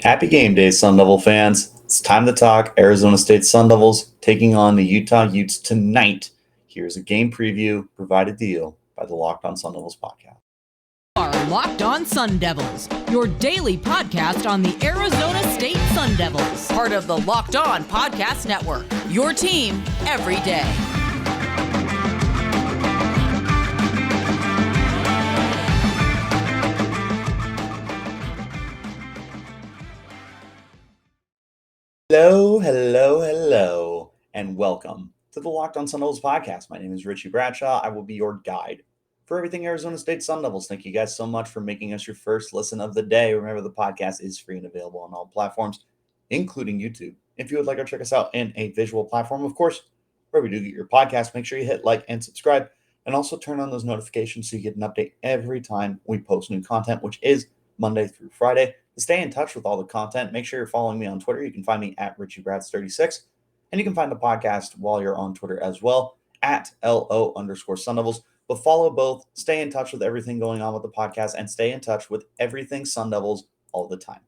Happy game day, Sun Devil fans. It's time to talk Arizona State Sun Devils taking on the Utah Utes tonight. Here's a game preview provided to you by the Locked On Sun Devils podcast. Are Locked On Sun Devils, your daily podcast on the Arizona State Sun Devils, part of the Locked On Podcast Network, your team every day. Hello, and welcome to the Locked On Sun Devils podcast. My name is Richie Bradshaw. I will be your guide for everything Arizona State Sun Devils. Thank you guys so much for making us your first listen of the day. Remember, the podcast is free and available on all platforms, including YouTube. If you would like to check us out in a visual platform, of course, where we do get your podcast, make sure you hit like and subscribe, and also turn on those notifications so you get an update every time we post new content, which is Monday through Friday. To stay in touch with all the content, make sure you're following me on Twitter. You can find me at RichieBrads36, and you can find the podcast while you're on Twitter as well at LO_Sun Devils. But follow both, stay in touch with everything going on with the podcast, and stay in touch with everything Sun Devils all the time.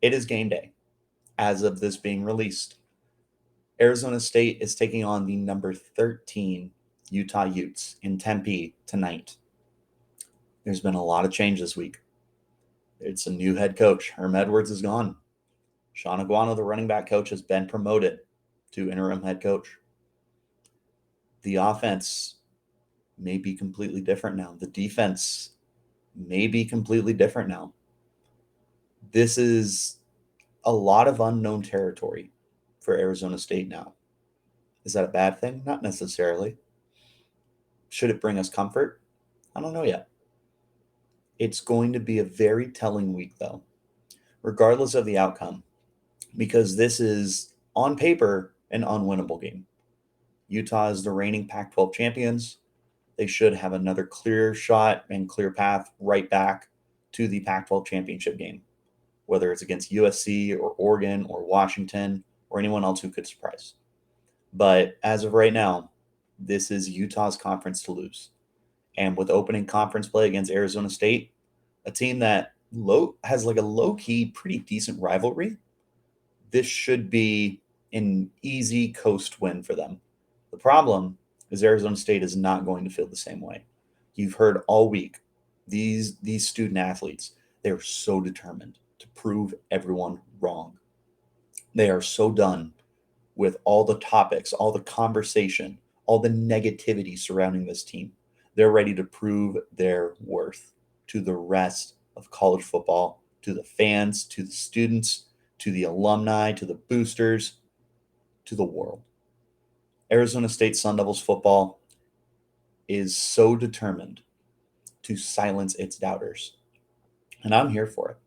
It is game day as of this being released. Arizona State is taking on the number 13 Utah Utes in Tempe tonight. There's been a lot of change this week. It's a new head coach. Herm Edwards is gone. Sean Aguano, the running back coach, has been promoted to interim head coach. The offense may be completely different now. The defense may be completely different now. This is a lot of unknown territory for Arizona State now. Is that a bad thing? Not necessarily. Should it bring us comfort? I don't know yet. It's going to be a very telling week, though, regardless of the outcome, because this is, on paper, an unwinnable game. Utah is the reigning Pac-12 champions. They should have another clear shot and clear path right back to the Pac-12 championship game, whether it's against USC or Oregon or Washington or anyone else who could surprise. But as of right now, this is Utah's conference to lose. And with opening conference play against Arizona State, a team that has like a low-key, pretty decent rivalry, this should be an easy coast win for them. The problem is Arizona State is not going to feel the same way. You've heard all week, these student athletes, they are so determined to prove everyone wrong. They are so done with all the topics, all the conversation, all the negativity surrounding this team. They're ready to prove their worth to the rest of college football, to the fans, to the students, to the alumni, to the boosters, to the world. Arizona State Sun Devils football is so determined to silence its doubters. And I'm here for it.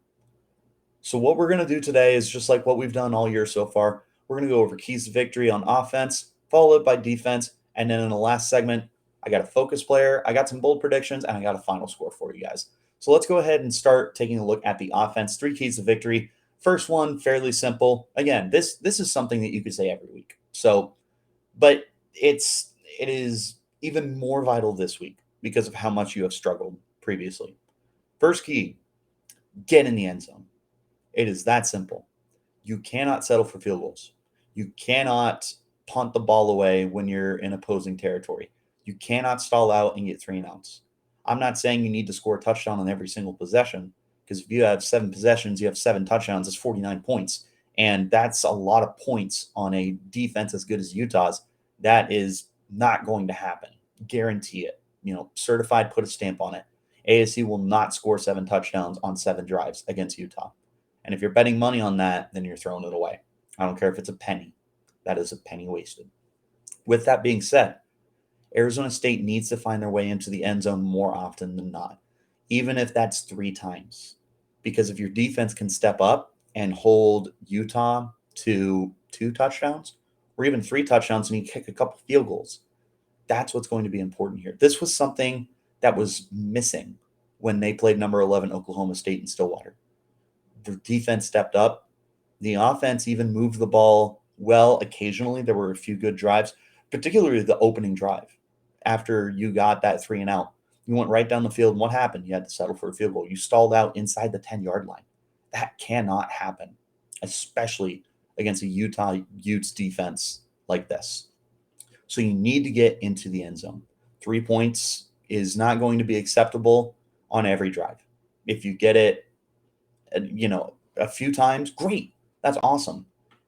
So what we're going to do today is just like what we've done all year so far. We're going to go over Kuithe's victory on offense, followed by defense. And then in the last segment, I got a focus player, I got some bold predictions, and I got a final score for you guys. So let's go ahead and start taking a look at the offense. 3 keys to victory. First one, fairly simple. Again, this is something that you could say every week. But it is even more vital this week because of how much you have struggled previously. First key, get in the end zone. It is that simple. You cannot settle for field goals. You cannot punt the ball away when you're in opposing territory. You cannot stall out and get 3 and outs. I'm not saying you need to score a touchdown on every single possession, because if you have 7 possessions, you have 7 touchdowns, it's 49 points. And that's a lot of points on a defense as good as Utah's. That is not going to happen. Guarantee it. Certified, put a stamp on it. ASU will not score 7 touchdowns on 7 drives against Utah. And if you're betting money on that, then you're throwing it away. I don't care if it's a penny. That is a penny wasted. With that being said, Arizona State needs to find their way into the end zone more often than not, even if that's 3 times. Because if your defense can step up and hold Utah to 2 touchdowns or even 3 touchdowns and you kick a couple field goals, that's what's going to be important here. This was something that was missing when they played number 11 Oklahoma State in Stillwater. The defense stepped up. The offense even moved the ball well occasionally. There were a few good drives, particularly the opening drive. After you got that 3 and out, you went right down the field, and what happened? You had to settle for a field goal. You stalled out inside the 10-yard line. That cannot happen, especially against a Utah Utes defense like this. So you need to get into the end zone. 3 points is not going to be acceptable on every drive. If you get it, a few times, great. That's awesome.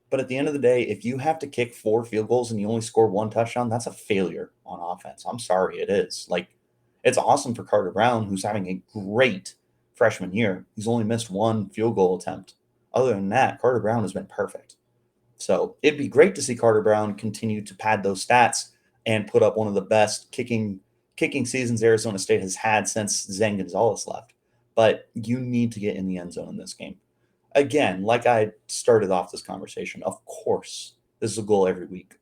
But at the end of the day, if you have to kick 4 field goals and you only score 1 touchdown, that's a failure on offense. I'm sorry, it is. Like, it's awesome for Carter Brown, who's having a great freshman year. He's only missed 1 field goal attempt. Other than that, Carter Brown has been perfect. So it'd be great to see Carter Brown continue to pad those stats and put up one of the best kicking seasons Arizona State has had since Zane Gonzalez left. But you need to get in the end zone in this game. Again, like I started off this conversation, of course, this is a goal every week.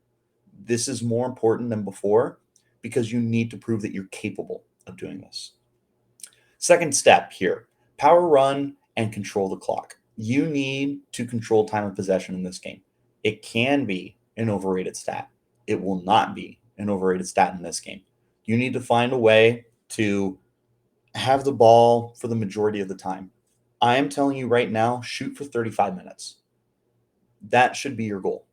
This is more important than before because you need to prove that you're capable of doing this. Second step here, power run and control the clock. You need to control time of possession in this game. It can be an overrated stat. It will not be an overrated stat in this game. You need to find a way to have the ball for the majority of the time. I am telling you right now, shoot for 35 minutes. That should be your goal.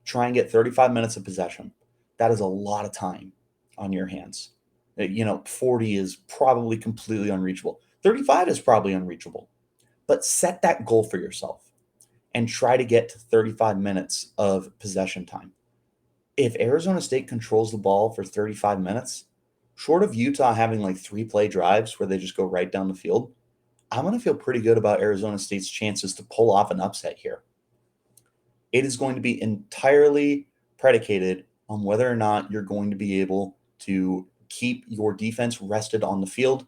Try and get 35 minutes of possession. That is a lot of time on your hands. 40 is probably completely unreachable. 35 is probably unreachable. But set that goal for yourself and try to get to 35 minutes of possession time. If Arizona State controls the ball for 35 minutes, short of Utah having like 3 play drives where they just go right down the field, I'm going to feel pretty good about Arizona State's chances to pull off an upset here. It is going to be entirely predicated on whether or not you're going to be able to keep your defense rested on the field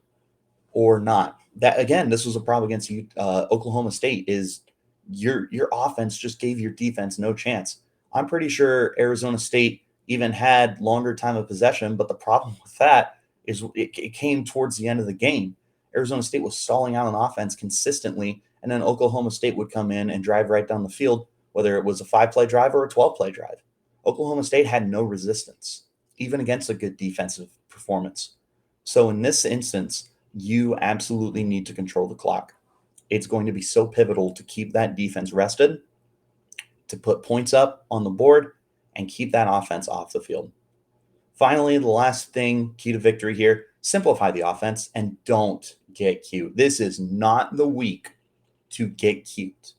or not. That, again, this was a problem against Oklahoma State, is your offense just gave your defense no chance. I'm pretty sure Arizona State even had longer time of possession, but the problem with that is it came towards the end of the game. Arizona State was stalling out on offense consistently, and then Oklahoma State would come in and drive right down the field, whether it was a 5-play drive or a 12-play drive. Oklahoma State had no resistance, even against a good defensive performance. So in this instance, you absolutely need to control the clock. It's going to be so pivotal to keep that defense rested, to put points up on the board, and keep that offense off the field. Finally, the last thing, key to victory here, simplify the offense and don't get cute. This is not the week to get cute.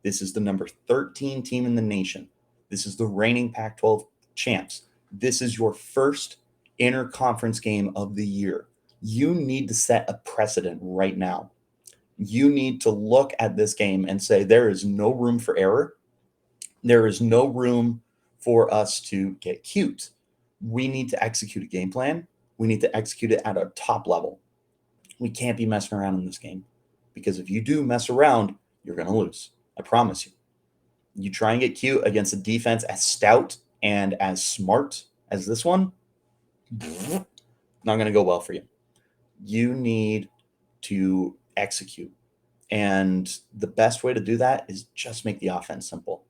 This is the number 13 team in the nation. This is the reigning Pac-12 champs. This is your first interconference game of the year. You need to set a precedent right now. You need to look at this game and say there is no room for error. There is no room for us to get cute. We need to execute a game plan. We need to execute it at a top level. We can't be messing around in this game, because if you do mess around, you're going to lose. I promise you. You try and get cute against a defense as stout and as smart as this one, not going to go well for you. You need to execute. And the best way to do that is just make the offense simple.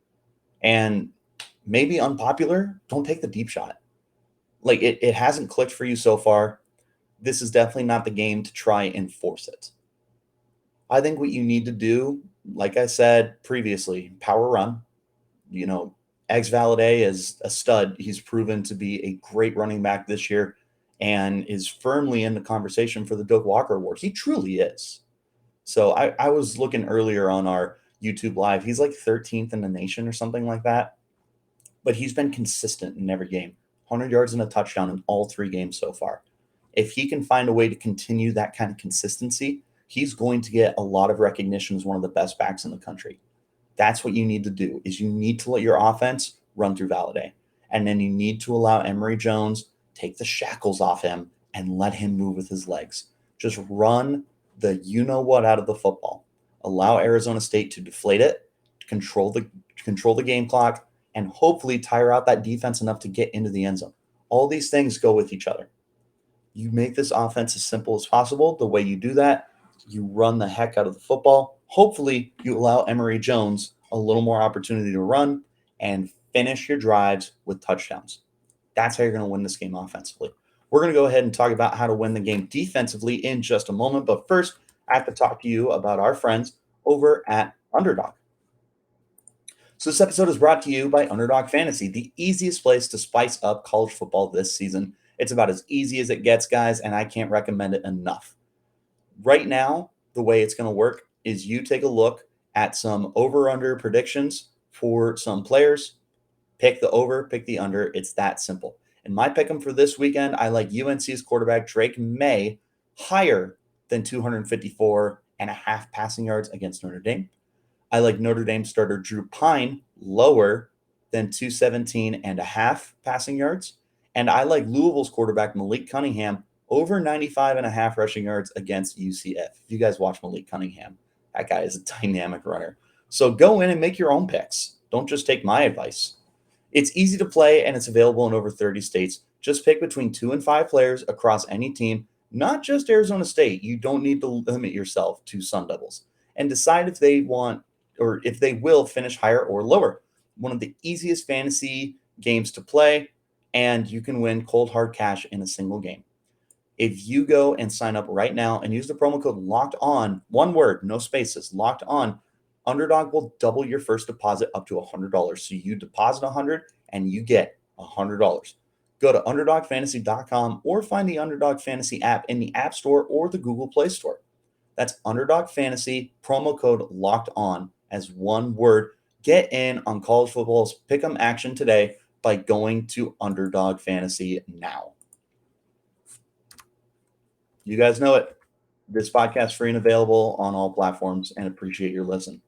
And maybe unpopular, don't take the deep shot. Like, it hasn't clicked for you so far. This is definitely not the game to try and force it. I think what you need to do, like I said previously, power run. Valladay is a stud. He's proven to be a great running back this year and is firmly in the conversation for the Doak Walker Award. He truly is. So I was looking earlier on our YouTube live. He's like 13th in the nation or something like that. But he's been consistent in every game. 100 yards and a touchdown in all 3 games so far. If he can find a way to continue that kind of consistency, he's going to get a lot of recognition as one of the best backs in the country. That's what you need to do, is you need to let your offense run through Valladay. And then you need to allow Emory Jones take the shackles off him and let him move with his legs. Just run the you-know-what out of the football. Allow Arizona State to deflate it, control the game clock, and hopefully tire out that defense enough to get into the end zone. All these things go with each other. You make this offense as simple as possible. The way you do that, you run the heck out of the football. Hopefully, you allow Emory Jones a little more opportunity to run and finish your drives with touchdowns. That's how you're going to win this game offensively. We're going to go ahead and talk about how to win the game defensively in just a moment. But first, I have to talk to you about our friends over at Underdog. So this episode is brought to you by Underdog Fantasy, the easiest place to spice up college football this season. It's about as easy as it gets, guys, and I can't recommend it enough. Right now, the way it's going to work is you take a look at some over-under predictions for some players, pick the over, pick the under. It's that simple. And my pick 'em for this weekend, I like UNC's quarterback Drake May higher than 254 and a half passing yards against Notre Dame. I like Notre Dame starter Drew Pine lower than 217 and a half passing yards. And I like Louisville's quarterback Malik Cunningham over 95 and a half rushing yards against UCF. If you guys watch Malik Cunningham, that guy is a dynamic runner. So go in and make your own picks. Don't just take my advice. It's easy to play and it's available in over 30 states. Just pick between 2 and 5 players across any team, not just Arizona State. You don't need to limit yourself to Sun Devils, and decide if they want or if they will finish higher or lower. One of the easiest fantasy games to play, and you can win cold hard cash in a single game. If you go and sign up right now and use the promo code locked on, one word, no spaces, locked on, Underdog will double your first deposit up to $100. So you deposit $100 and you get $100. Go to underdogfantasy.com or find the Underdog Fantasy app in the App Store or the Google Play Store. That's Underdog Fantasy, promo code locked on as one word. Get in on college football's pick'em action today by going to Underdog Fantasy now. You guys know it. This podcast is free and available on all platforms, and appreciate your listen.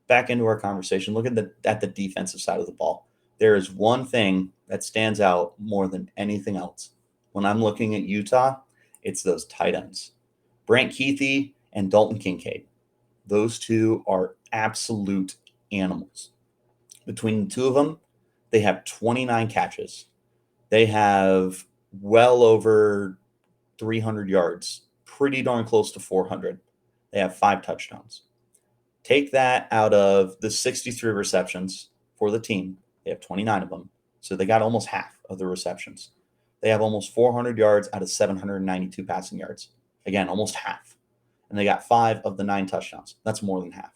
Back into our conversation. Look at the defensive side of the ball. There is one thing that stands out more than anything else. When I'm looking at Utah, it's those tight ends. Brant Keithy and Dalton Kincaid. Those two are absolute animals. Between the two of them, they have 29 catches. They have well over 300 yards, pretty darn close to 400. They have 5 touchdowns. Take that out of the 63 receptions for the team. They have 29 of them. So they got almost half of the receptions. They have almost 400 yards out of 792 passing yards. Again, almost half. And they got 5 of the 9 touchdowns. That's more than half.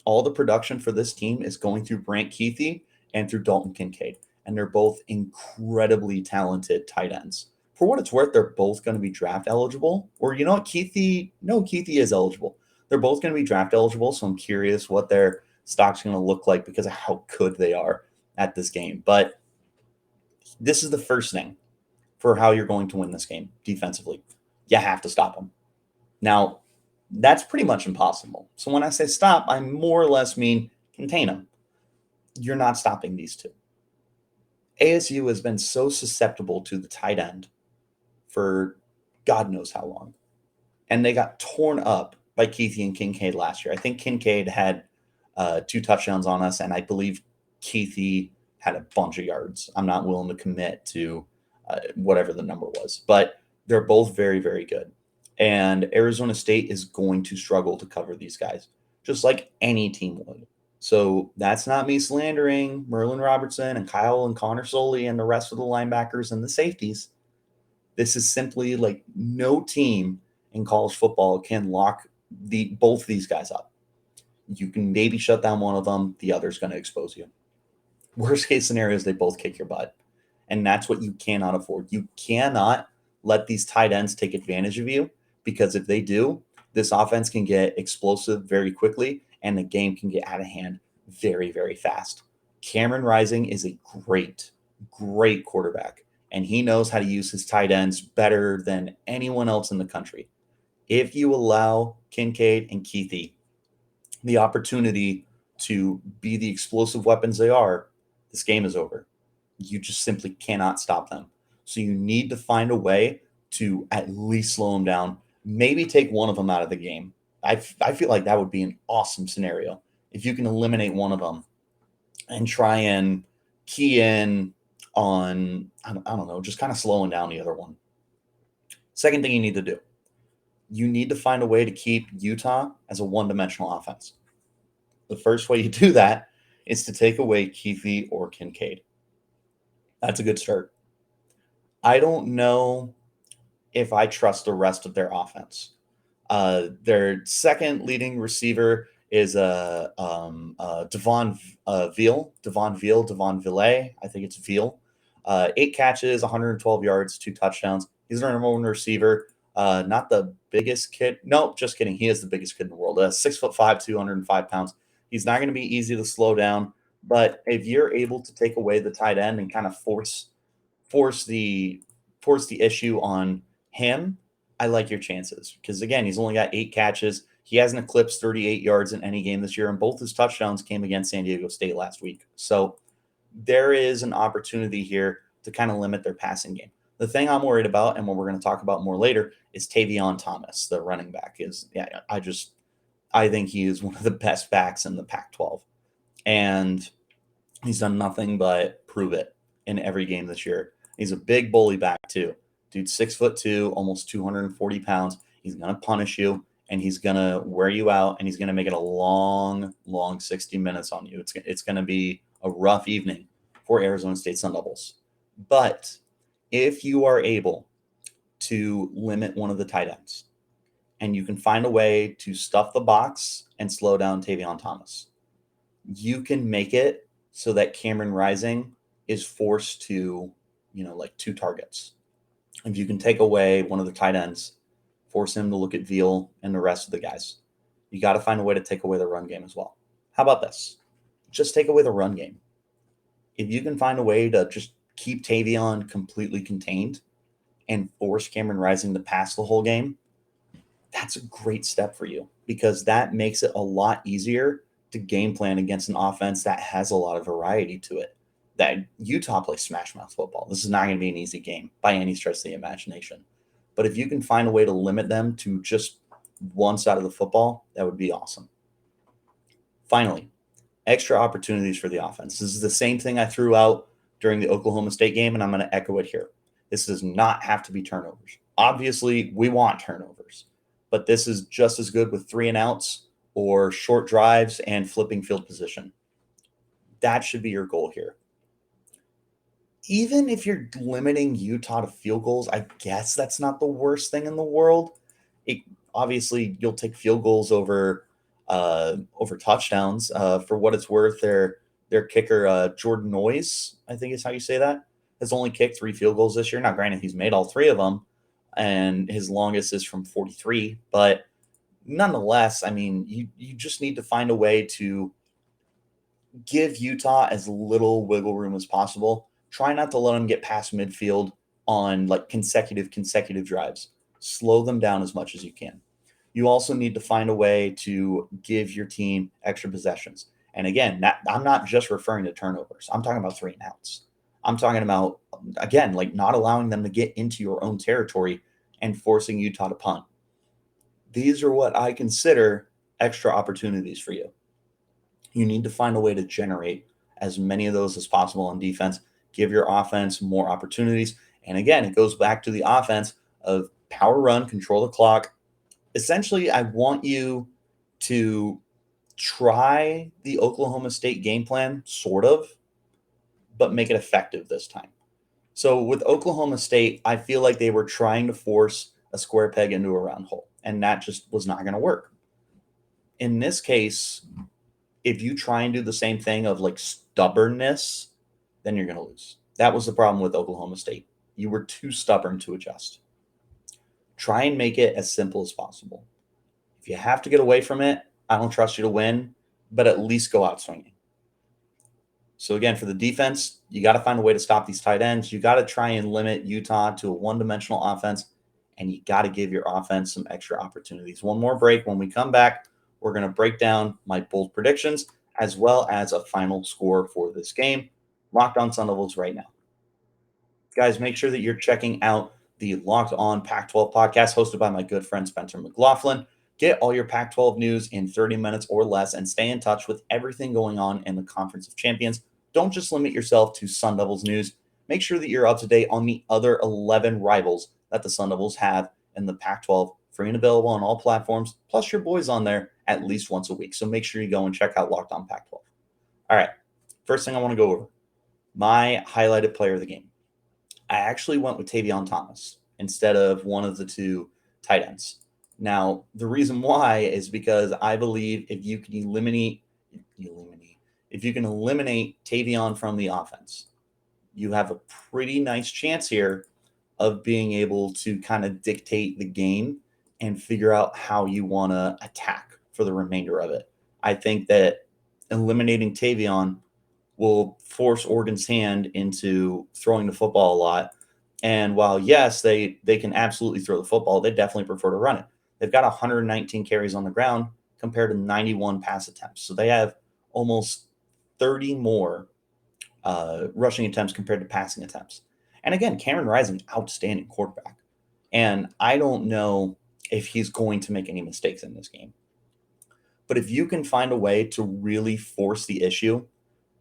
All the production for this team is going through Brant Keithy and through Dalton Kincaid. And they're both incredibly talented tight ends. For what it's worth, they're both going to be draft eligible. Or you know what, Keithy is eligible. They're both going to be draft eligible, so I'm curious what their stock's going to look like because of how good they are at this game. But this is the first thing for how you're going to win this game defensively. You have to stop them. Now, that's pretty much impossible. So when I say stop, I more or less mean contain them. You're not stopping these two. ASU has been so susceptible to the tight end for God knows how long. And they got torn up by Keithy and Kincaid last year. I think Kincaid had 2 touchdowns on us, and I believe Keithy had a bunch of yards. I'm not willing to commit to whatever the number was, but they're both very, very good. And Arizona State is going to struggle to cover these guys, just like any team would. So that's not me slandering Merlin Robertson and Kyle and Connor Soley and the rest of the linebackers and the safeties. This is simply like no team in college football can lock both these guys up. You can maybe shut down one of them. The other's going to expose you. Worst case scenario is they both kick your butt. And that's what you cannot afford. You cannot let these tight ends take advantage of you, because if they do, this offense can get explosive very quickly and the game can get out of hand very, very fast. Cameron Rising is a great, great quarterback, and he knows how to use his tight ends better than anyone else in the country. If you allow Kincaid and Keithy the opportunity to be the explosive weapons they are, this game is over. You just simply cannot stop them. So you need to find a way to at least slow them down, maybe take one of them out of the game. I feel like that would be an awesome scenario. If you can eliminate one of them and try and key in on, I don't know, just kind of slowing down the other one. Second thing you need to do, you need to find a way to keep Utah as a one-dimensional offense. The first way you do that is to take away Keithy or Kincaid. That's a good start. I don't know if I trust the rest of their offense. Their second leading receiver is Devon Ville. I think it's Veal. 8 catches, 112 yards, 2 touchdowns. He's our number one receiver. Not the biggest kid. No, just kidding. He is the biggest kid in the world. 6'5", 205 pounds. He's not going to be easy to slow down. But if you're able to take away the tight end and kind of force the issue on him, I like your chances. Because again, he's only got 8 catches. He hasn't eclipsed 38 yards in any game this year, and both his touchdowns came against San Diego State last week. So there is an opportunity here to kind of limit their passing game. The thing I'm worried about, and what we're going to talk about more later, is Tavion Thomas, the running back. I think he is one of the best backs in the Pac-12, and he's done nothing but prove it in every game this year. He's a big bully back too. Dude, 6'2", almost 240 pounds. He's going to punish you, and he's going to wear you out, and he's going to make it a long, long 60 minutes on you. It's going to be a rough evening for Arizona State Sun Devils. But if you are able to limit one of the tight ends, and you can find a way to stuff the box and slow down Tavion Thomas, you can make it so that Cameron Rising is forced to, like 2 targets. If you can take away one of the tight ends, force him to look at Veal and the rest of the guys, you got to find a way to take away the run game as well. How about this? Just take away the run game. If you can find a way to just keep Tavion completely contained and force Cameron Rising to pass the whole game, that's a great step for you, because that makes it a lot easier to game plan against an offense that has a lot of variety to it. That Utah plays smash mouth football. This is not going to be an easy game by any stretch of the imagination. But if you can find a way to limit them to just one side of the football, that would be awesome. Finally, extra opportunities for the offense. This is the same thing I threw out during the Oklahoma State game, and I'm going to echo it here. This does not have to be turnovers. Obviously, we want turnovers, but this is just as good with 3 and outs or short drives and flipping field position. That should be your goal here. Even if you're limiting Utah to field goals, I guess that's not the worst thing in the world. Obviously, you'll take field goals over touchdowns. For what it's worth, their kicker, Jordan Noyes, I think is how you say that, has only kicked 3 field goals this year. Now, granted, he's made all 3 of them, and his longest is from 43. But nonetheless, I mean, you just need to find a way to give Utah as little wiggle room as possible. Try not to let them get past midfield on like consecutive drives. Slow them down as much as you can. You also need to find a way to give your team extra possessions. And again, I'm not just referring to turnovers. I'm talking about 3 and outs. I'm talking about, again, like not allowing them to get into your own territory and forcing Utah to punt. These are what I consider extra opportunities for you. You need to find a way to generate as many of those as possible on defense. Give your offense more opportunities. And again, it goes back to the offense of power run, control the clock. Essentially, I want you to try the Oklahoma State game plan, sort of, but make it effective this time. So with Oklahoma State, I feel like they were trying to force a square peg into a round hole, and that just was not going to work. In this case, if you try and do the same thing of like stubbornness, then you're going to lose. That was the problem with Oklahoma State. You were too stubborn to adjust. Try and make it as simple as possible. If you have to get away from it, I don't trust you to win, but at least go out swinging. So again, for the defense, you got to find a way to stop these tight ends. You got to try and limit Utah to a one-dimensional offense, and you got to give your offense some extra opportunities. One more break. When we come back, we're going to break down my bold predictions as well as a final score for this game. Locked On Sun Devils right now. Guys, make sure that you're checking out the Locked On Pac-12 podcast hosted by my good friend Spencer McLaughlin. Get all your Pac-12 news in 30 minutes or less and stay in touch with everything going on in the Conference of Champions. Don't just limit yourself to Sun Devils news. Make sure that you're up to date on the other 11 rivals that the Sun Devils have in the Pac-12, free and available on all platforms, plus your boys on there at least once a week. So make sure you go and check out Locked On Pac-12. All right, first thing I want to go over, my highlighted player of the game. I actually went with Tavion Thomas instead of one of the 2 tight ends. Now, the reason why is because I believe if you can eliminate Tavion from the offense, you have a pretty nice chance here of being able to kind of dictate the game and figure out how you want to attack for the remainder of it. I think that eliminating Tavion will force Oregon's hand into throwing the football a lot. And while, yes, they can absolutely throw the football, they definitely prefer to run it. They've got 119 carries on the ground compared to 91 pass attempts. So they have almost 30 more rushing attempts compared to passing attempts. And again, Cameron Rising, outstanding quarterback. And I don't know if he's going to make any mistakes in this game. But if you can find a way to really force the issue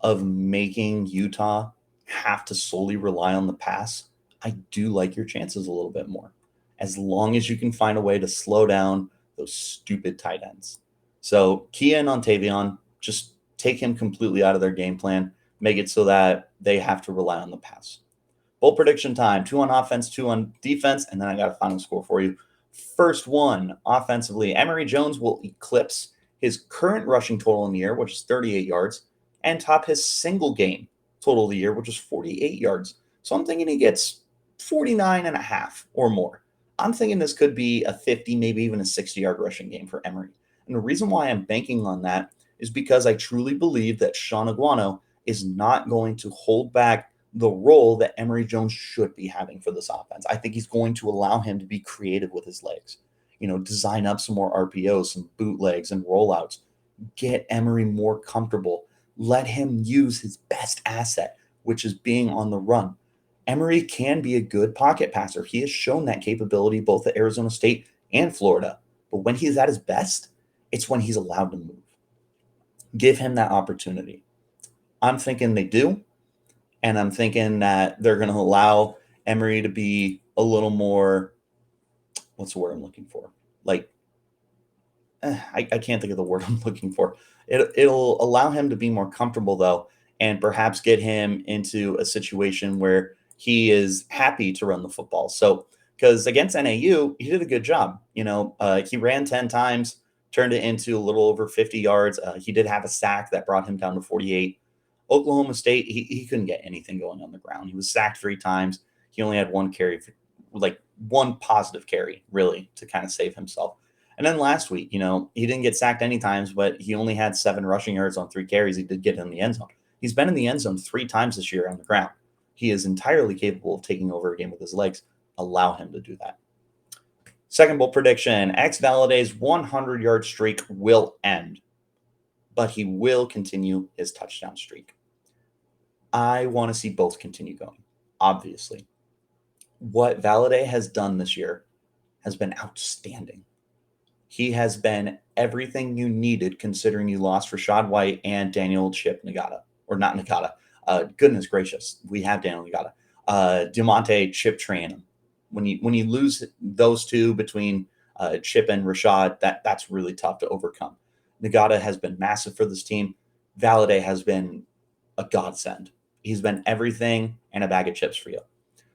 of making Utah have to solely rely on the pass, I do like your chances a little bit more. As long as you can find a way to slow down those stupid tight ends. So key in on Tavion, just take him completely out of their game plan, make it so that they have to rely on the pass. Bold prediction time, 2 on offense, 2 on defense, and then I got a final score for you. First one, offensively, Emory Jones will eclipse his current rushing total in the year, which is 38 yards, and top his single game total of the year, which is 48 yards. So I'm thinking he gets 49 and a half or more. I'm thinking this could be a 50, maybe even a 60-yard rushing game for Emory. And the reason why I'm banking on that is because I truly believe that Sean Aguano is not going to hold back the role that Emory Jones should be having for this offense. I think he's going to allow him to be creative with his legs, design up some more RPOs, some bootlegs and rollouts, get Emory more comfortable, let him use his best asset, which is being on the run. Emory can be a good pocket passer. He has shown that capability both at Arizona State and Florida. But when he's at his best, it's when he's allowed to move. Give him that opportunity. I'm thinking they do. And I'm thinking that they're going to allow Emory to be a little more, what's the word I'm looking for? I can't think of the word I'm looking for. It'll allow him to be more comfortable, though, and perhaps get him into a situation where he is happy to run the football. So, because against NAU, he did a good job. He ran 10 times, turned it into a little over 50 yards. He did have a sack that brought him down to 48. Oklahoma State, he couldn't get anything going on the ground. He was sacked 3 times. He only had one carry, like one positive carry, really, to kind of save himself. And then last week, he didn't get sacked any times, but he only had 7 rushing yards on 3 carries. He did get in the end zone. He's been in the end zone 3 times this year on the ground. He is entirely capable of taking over a game with his legs. Allow him to do that. Second bold prediction, Valladay's 100-yard streak will end, but he will continue his touchdown streak. I want to see both continue going, obviously. What Valladay has done this year has been outstanding. He has been everything you needed considering you lost Rashad White and Daniel Chip Ngata. Or not Ngata. Goodness gracious. We have Daniel Ngata. Diamante Chip Trayanum. When you lose those two between Chip and Rashad, that's really tough to overcome. Ngata has been massive for this team. Valladay has been a godsend. He's been everything and a bag of chips for you.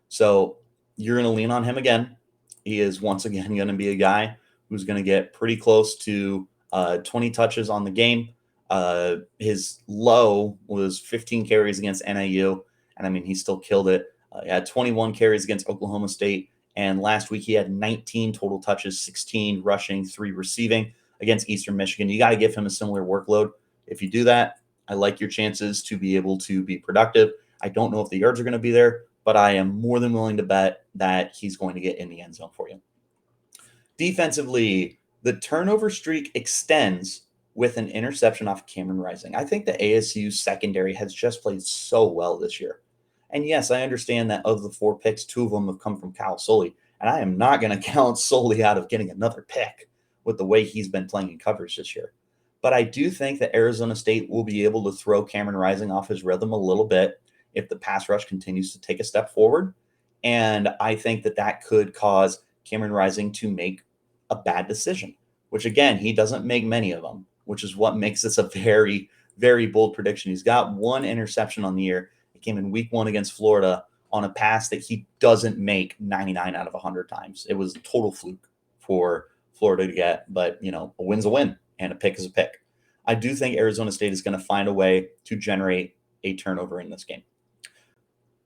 So you're going to lean on him again. He is once again going to be a guy who's going to get pretty close to 20 touches on the game. His low was 15 carries against NAU, and I mean, he still killed it. He had 21 carries against Oklahoma State, and last week he had 19 total touches, 16 rushing, 3 receiving against Eastern Michigan. You got to give him a similar workload. If you do that, I like your chances to be able to be productive. I don't know if the yards are going to be there, but I am more than willing to bet that he's going to get in the end zone for you. Defensively, the turnover streak extends with an interception off Cameron Rising. I think the ASU secondary has just played so well this year. And yes, I understand that of the 4 picks, 2 of them have come from Kyle Sully. And I am not going to count Sully out of getting another pick with the way he's been playing in coverage this year. But I do think that Arizona State will be able to throw Cameron Rising off his rhythm a little bit if the pass rush continues to take a step forward. And I think that could cause Cameron Rising to make a bad decision, which again, he doesn't make many of them, which is what makes this a very, very bold prediction. He's got 1 interception on the year. It came in week 1 against Florida on a pass that he doesn't make 99 out of 100 times. It was a total fluke for Florida to get, but, a win's a win and a pick is a pick. I do think Arizona State is going to find a way to generate a turnover in this game.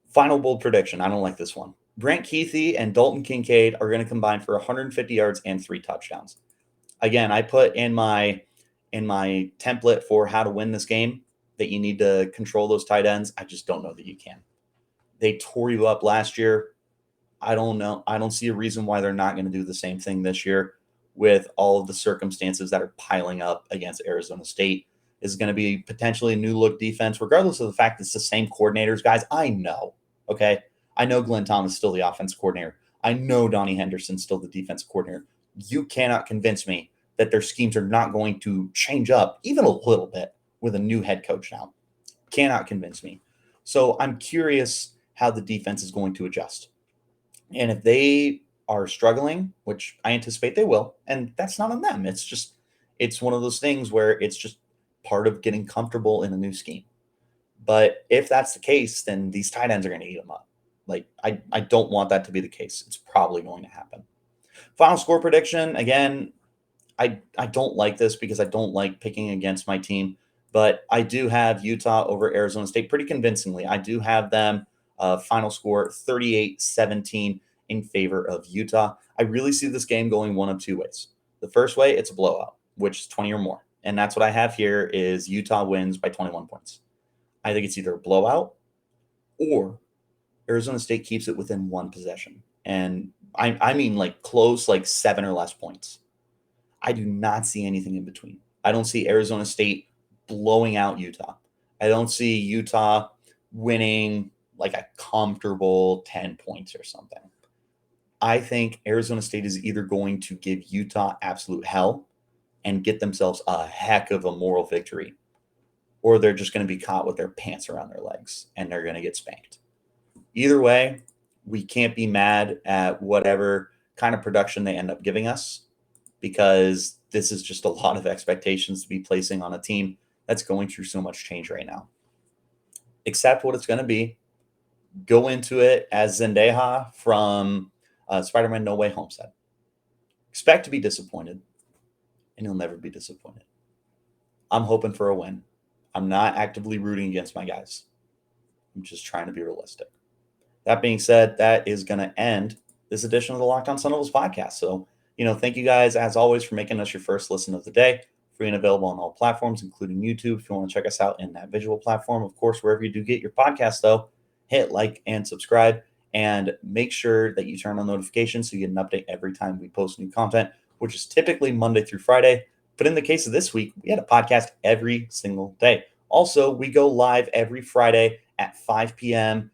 Final bold prediction. I don't like this one. Brant, Keithy, and Dalton Kincaid are going to combine for 150 yards and 3 touchdowns. Again, I put in my template for how to win this game that you need to control those tight ends. I just don't know that you can. They tore you up last year. I don't know. I don't see a reason why they're not going to do the same thing this year with all of the circumstances that are piling up against Arizona State. Is going to be potentially a new look defense, regardless of the fact it's the same coordinators, guys. I know, okay? I know Glenn Thomas is still the offense coordinator. I know Donnie Henderson's still the defense coordinator. You cannot convince me that their schemes are not going to change up even a little bit with a new head coach now. Cannot convince me. So I'm curious how the defense is going to adjust. And if they are struggling, which I anticipate they will, and that's not on them. It's one of those things where it's just part of getting comfortable in a new scheme. But if that's the case, then these tight ends are going to eat them up. Like, I don't want that to be the case. It's probably going to happen. Final score prediction. Again, I don't like this because I don't like picking against my team, but I do have Utah over Arizona State pretty convincingly. I do have them final score 38-17 in favor of Utah. I really see this game going one of two ways. The first way, it's a blowout, which is 20 or more. And that's what I have here is Utah wins by 21 points. I think it's either a blowout or Arizona State keeps it within one possession. And I mean like close, like 7 or less points. I do not see anything in between. I don't see Arizona State blowing out Utah. I don't see Utah winning like a comfortable 10 points or something. I think Arizona State is either going to give Utah absolute hell and get themselves a heck of a moral victory, or they're just going to be caught with their pants around their legs and they're going to get spanked. Either way, we can't be mad at whatever kind of production they end up giving us, because this is just a lot of expectations to be placing on a team that's going through so much change right now. Accept what it's going to be. Go into it as Zendaya from Spider-Man No Way Home said. Expect to be disappointed, and you'll never be disappointed. I'm hoping for a win. I'm not actively rooting against my guys. I'm just trying to be realistic. That being said, that is going to end this edition of the Locked On Sun Devils podcast. So, thank you guys, as always, for making us your first listen of the day. Free and available on all platforms, including YouTube. If you want to check us out in that visual platform, of course, wherever you do get your podcast, though, hit like and subscribe. And make sure that you turn on notifications so you get an update every time we post new content, which is typically Monday through Friday. But in the case of this week, we had a podcast every single day. Also, we go live every Friday at 5 p.m.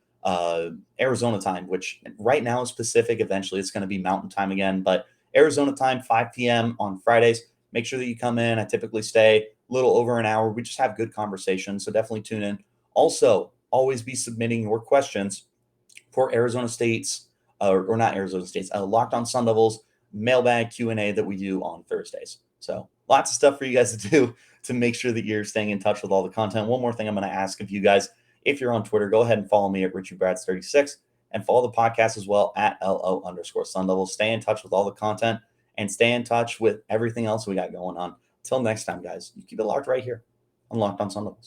Arizona time, which right now is Pacific. Eventually, it's going to be Mountain time again. But Arizona time, 5 p.m. on Fridays. Make sure that you come in. I typically stay a little over an hour. We just have good conversations, so definitely tune in. Also, always be submitting your questions for Arizona State's, or not Arizona State's, Locked On Sun Devils mailbag Q&A that we do on Thursdays. So lots of stuff for you guys to do to make sure that you're staying in touch with all the content. One more thing I'm going to ask of you guys, if you're on Twitter, go ahead and follow me at Richie Bradshaw36 and follow the podcast as well at LO_Sun Devils. Stay in touch with all the content and stay in touch with everything else we got going on. Until next time, guys, you keep it locked right here on Locked On Sun Devils.